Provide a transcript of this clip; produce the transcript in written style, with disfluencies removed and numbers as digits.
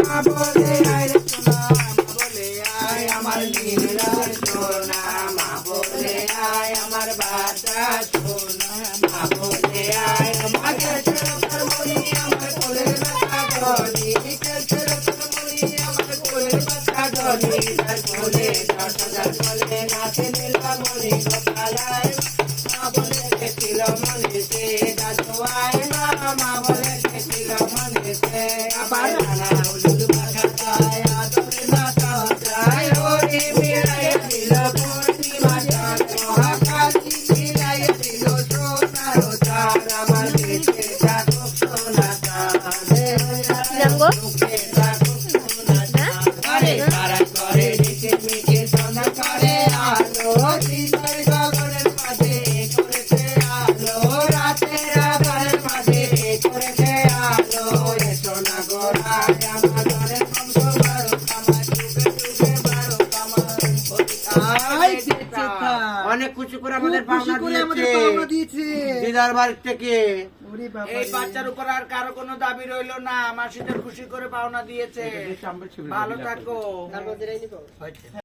মা বলে আয় রে সোনা মা বলে আয় আমার নীলার সোনা মা বলে আয় আমার বাচ্চা সোনা মা বলে আয় আমাকে ছেড়ে মরি আমার কোলের বাচ্চা গনি ছেড়ে মরি আমার কোলের বাচ্চা গনি তার কোলে তার কোলে নাচে নীলা মরি গোপালায় মা বলে ছিল মনেতে দাদু আয় মা বলে ছিল মনেতে আবার নানা উলুদ বাসা যায় আদরে নাচা যায় ওরে মিলাই দিল পূর্ণিমা চাঁদ মহাকালী মিলাই দিল সোনার চাঁদ আমার দেশে জাগো সোনা চাঁদ জানগো আরে তারা করে নিচে মিচে সোনা করে আলো দিনের গগনের মাঝে করেছে আলো রাতের আধারের মাঝে করেছে আলো এ সোনা গোড়ায় আমার ঘরে বংশ বারো কামার যুগে যুগে বারো কামার অনেক খুশি করে আমাদের পাওনা দিয়েছে দিদার বাড়ির থেকে। এই বাচ্চার উপর আর কারো কোনো দাবি রইলো না, আমার সাথে খুশি করে পাওনা দিয়েছে। ভালো থাকো।